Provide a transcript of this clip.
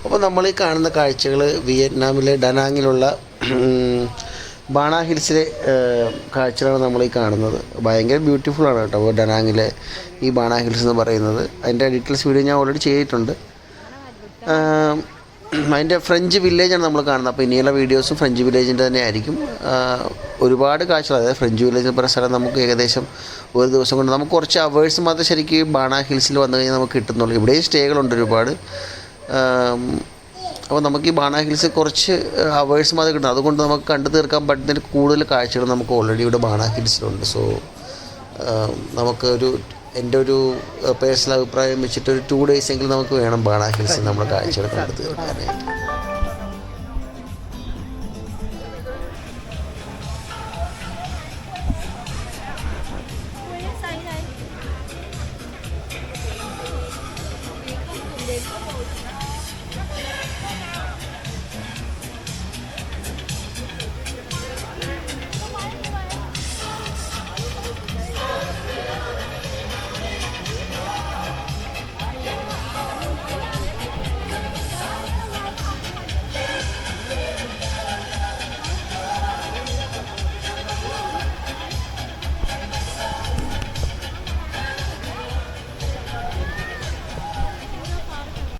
അപ്പോൾ നമ്മൾ ഈ കാണുന്ന കാഴ്ചകൾ വിയറ്റ്നാമിലെ ഡനാങ്ങിലുള്ള ബാണ ഹിൽസിലെ കാഴ്ചകളാണ് നമ്മൾ ഈ കാണുന്നത്. ഭയങ്കര ബ്യൂട്ടിഫുള്ളാണ് കേട്ടോ ഡനാങ്ങിലെ ഈ ബാണ ഹിൽസ് എന്ന് പറയുന്നത്. അതിൻ്റെ ഡീറ്റെയിൽസ് വീഡിയോ ഞാൻ ഓൾറെഡി ചെയ്തിട്ടുണ്ട്. അതിൻ്റെ ഫ്രഞ്ച് വില്ലേജാണ് നമ്മൾ കാണുന്നത്. അപ്പോൾ ഇനിയുള്ള വീഡിയോസും ഫ്രഞ്ച് വില്ലേജിൻ്റെ തന്നെ ആയിരിക്കും. ഒരുപാട് കാഴ്ചകൾ, അതായത് ഫ്രഞ്ച് വില്ലേജ് എന്ന് പറയുന്ന സ്ഥലം നമുക്ക് ഏകദേശം ഒരു ദിവസം കൊണ്ട് നമുക്ക് കുറച്ച് അവേഴ്സ് മാത്രമേ ശരിക്കും ബാണ ഹിൽസിൽ വന്നു കഴിഞ്ഞാൽ നമുക്ക് കിട്ടുന്നുള്ളൂ. ഇവിടെയും സ്റ്റേകളുണ്ട് ഒരുപാട്. അപ്പോൾ നമുക്ക് ഈ ബാണ ഹിൽസ് കുറച്ച് അവേഴ്സ് മാത്രമേ കിട്ടും. അതുകൊണ്ട് നമുക്ക് കണ്ടു തീർക്കാൻ പറ്റുന്നതിൽ കൂടുതൽ കാഴ്ചകൾ നമുക്ക് ഓൾറെഡി ഇവിടെ ബാണ ഹിൽസിലുണ്ട്. സോ നമുക്ക് എൻ്റെ ഒരു പേഴ്സണൽ അഭിപ്രായം വെച്ചിട്ട് ഒരു 2 days എങ്കിലും നമുക്ക് വേണം ബാണ ഹിൽസിൽ നമ്മുടെ കാഴ്ചകൾ കണ്ടു തീർക്കാനായിട്ട്.